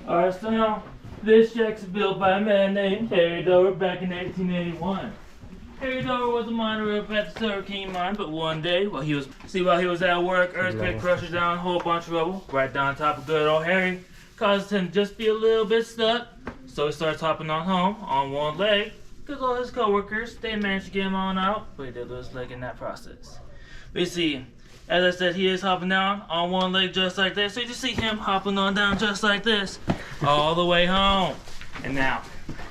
Alright, so now this shack's built by a man named Harry Dover back in 1881. Harry Dover was a miner up at the Silver King mine, but one day while he was at work, earthquake crushes down a whole bunch of rubble right down top of good old Harry, caused him to just be a little bit stuck. So he starts hopping on home on one leg, because all his co-workers, they managed to get him on out, but he did lose his leg in that process. But you see, as I said, he is hopping down on one leg just like this. So you just see him hopping on down just like this all the way home. And now,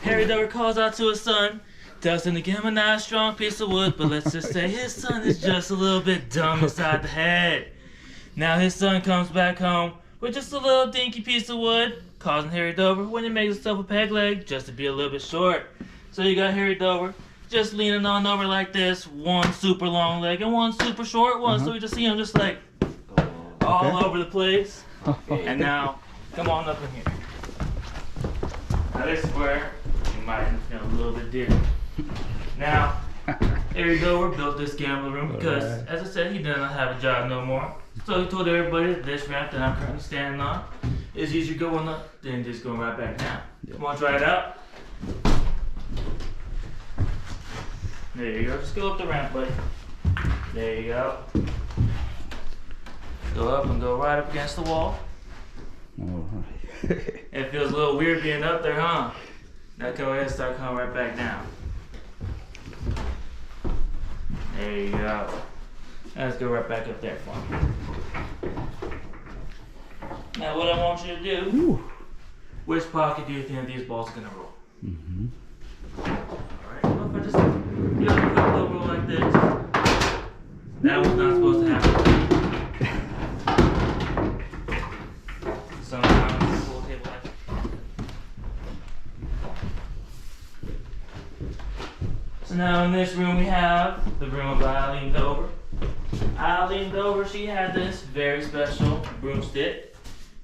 Harry Dover calls out to his son, tells him to give him a nice strong piece of wood, but let's just say his son is just a little bit dumb inside the head. Now his son comes back home with just a little dinky piece of wood, causing Harry Dover, when he makes himself a peg leg, just to be a little bit short. So you got Harry Dover just leaning on over like this, one super long leg and one super short one. So we just see him just like all over the place. And now, come on up in here. Now this is where you might feel a little bit different. Now, Harry Dover built this gambling room because, as I said, he did not have a job no more. So he told everybody that this ramp that I'm currently standing on is easier going up than just going right back down. Come on, try it out. There you go. Just go up the ramp, buddy. There you go. Go up and go right up against the wall. It feels a little weird being up there, huh? Now go ahead and start coming right back down. There you go. Let's go right back up there for me. Now what I want you to do, which pocket do you think these balls are going to roll? Alright, well if I just get a quick little roll like this, that was not supposed to happen. Sometimes it's a little table like that. So now in this room we have the room of Eileen Dover. Eileen Dover, she had this very special broomstick.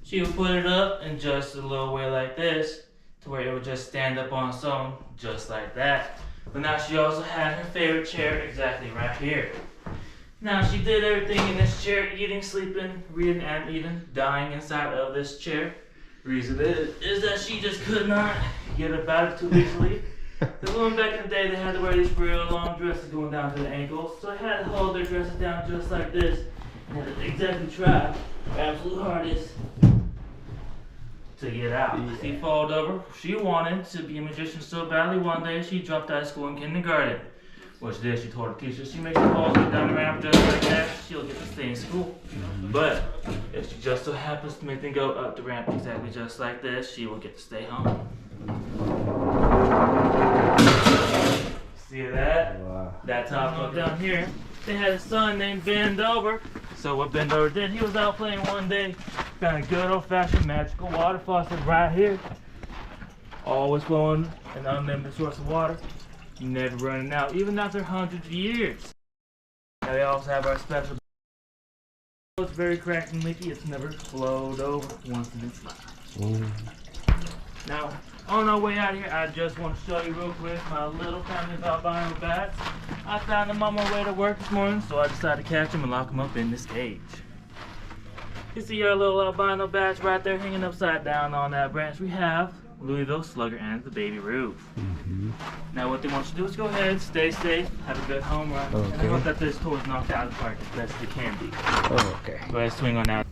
She would put it up in just a little way like this, to where it would just stand up on its own, just like that. But now she also had her favorite chair exactly right here. Now she did everything in this chair, eating, sleeping, reading, and even dying inside of this chair. Reason is that she just could not get up out of it too easily. The women back in the day, they had to wear these real long dresses going down to the ankles, so they had to hold their dresses down just like this, and had to exactly try their absolute hardest to get out. She followed over. She wanted to be a magician so badly. One day she dropped out of school in kindergarten. What she did, she told her teacher she makes the balls get down the ramp just like that, she'll get to stay in school. But if she just so happens to make them go up the ramp exactly just like this, she will get to stay home. See that? Wow. That top one down here. They had a son named Ben Dover. So what Ben Dover did, he was out playing one day, found a good old-fashioned magical water faucet right here. Always flowing an unlimited source of water. Never running out, even after hundreds of years. Now we also have our special. It's very cracked and leaky. It's never flowed over once in its life. Now, on our way out of here, I just want to show you real quick my little family of albino bats. I found them on my way to work this morning, so I decided to catch them and lock them up in this cage. You see our little albino bats right there hanging upside down on that branch. We have Louisville Slugger and the Baby Roof. Now what they want you to do is go ahead, stay safe, have a good home run, and I hope that this toy is knocked out of the park as best as it can be. Go ahead, swing on out.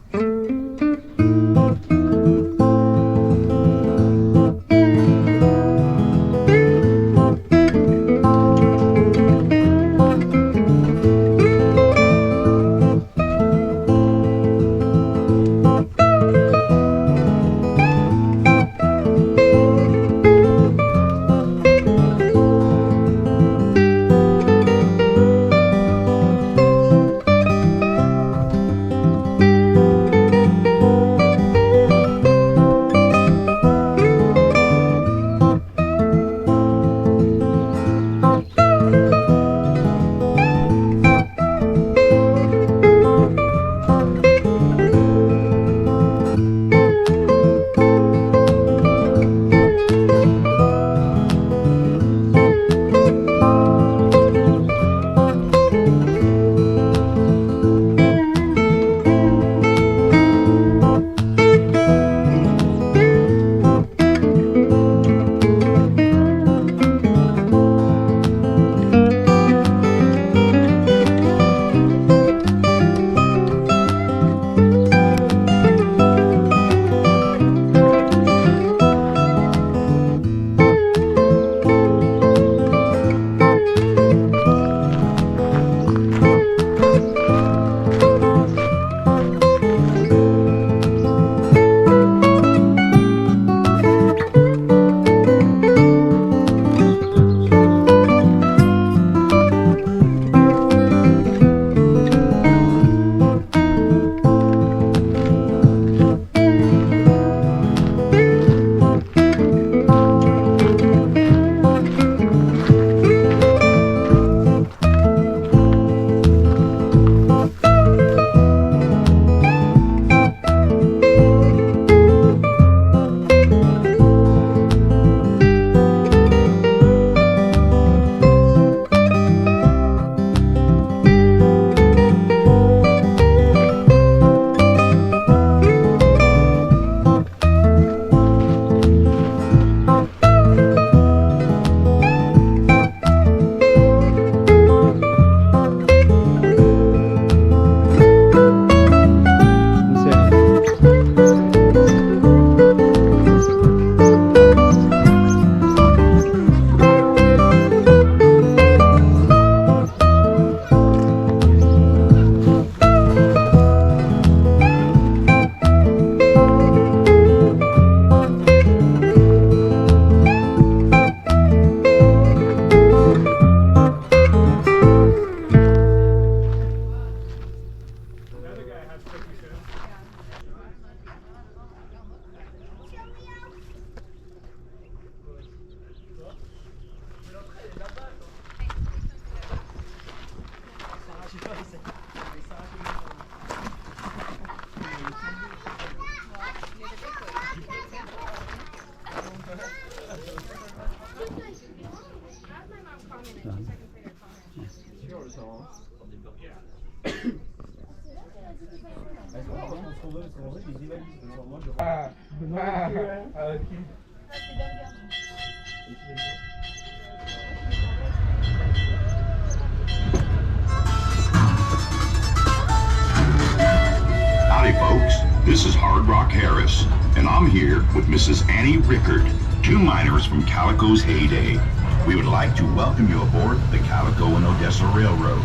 Howdy, folks. This is Hard Rock Harris, and I'm here with Mrs. Annie Rickard, two miners from Calico's heyday. We would like to welcome you aboard the Calico and Odessa Railroad.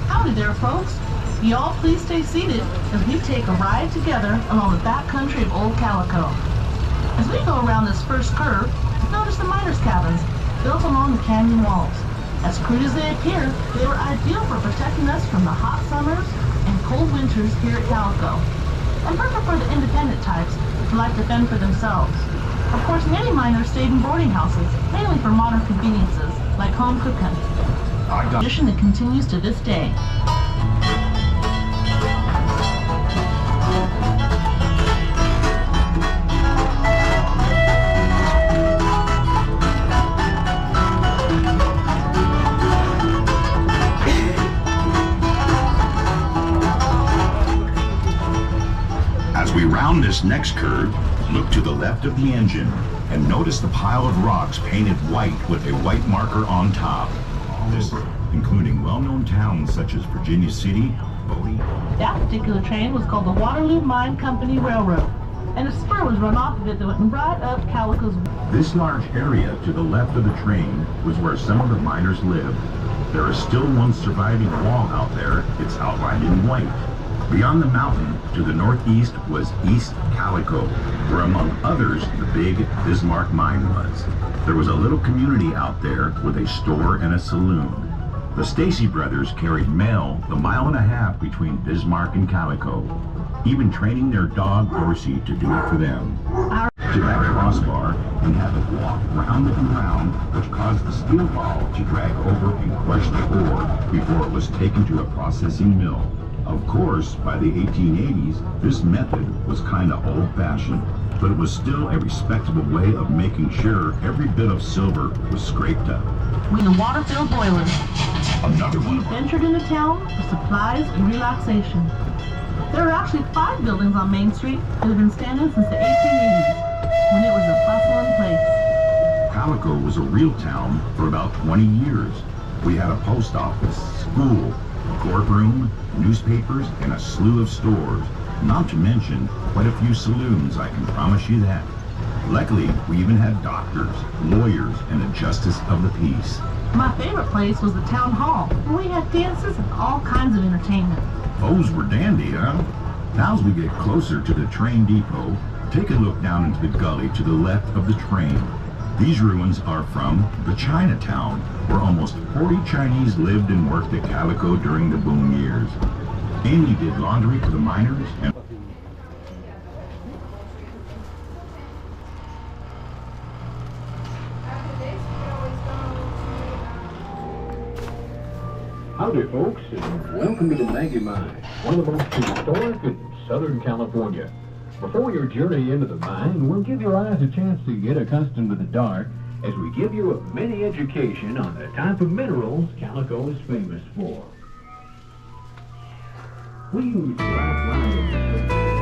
Howdy there, folks. Y'all please stay seated as we take a ride together along the back country of Old Calico. As we go around this first curve, notice the miners' cabins built along the canyon walls. As crude as they appear, they were ideal for protecting us from the hot summers and cold winters here at Calico, and perfect for the independent types who like to fend for themselves. Of course, many miners stayed in boarding houses, mainly for modern conveniences, like home cooking. A tradition that continues to this day. As we round this next curve, look to the left of the engine and notice the pile of rocks painted white with a white marker on top. This including well-known towns such as Virginia City, Bodie. That particular train was called the Waterloo Mine Company Railroad, and a spur was run off of it that went right up Calico's. This large area to the left of the train was where some of the miners lived. There is still one surviving wall out there. It's outlined in white. Beyond the mountain to the northeast was East Calico, where among others the big Bismarck mine was. There was a little community out there with a store and a saloon. The Stacy brothers carried mail the mile and a half between Bismarck and Calico, even training their dog Dorsey to do it for them. To that crossbar, we had to walk round and round, which caused the steel ball to drag over and crush the ore before it was taken to a processing mill. Of course, by the 1880s, this method was kind of old-fashioned, but it was still a respectable way of making sure every bit of silver was scraped up. With the water-filled boilers, Another we one. ventured into town for supplies and relaxation. There are actually 5 buildings on Main Street that have been standing since the 1880s, when it was a bustling place. Calico was a real town for about 20 years. We had a post office, school, a courtroom, newspapers, and a slew of stores. Not to mention quite a few saloons, I can promise you that. Luckily, we even had doctors, lawyers, and a justice of the peace. My favorite place was the town hall, where we had dances and all kinds of entertainment. Those were dandy, huh? Now as we get closer to the train depot, take a look down into the gully to the left of the train. These ruins are from the Chinatown, where almost 40 Chinese lived and worked at Calico during the boom years. Amy did laundry for the miners and Howdy, folks, and welcome to the Maggie Mine, one of the most historic in Southern California. Before your journey into the mine, we'll give your eyes a chance to get accustomed to the dark as we give you a mini education on the type of minerals Calico is famous for. We use black lime.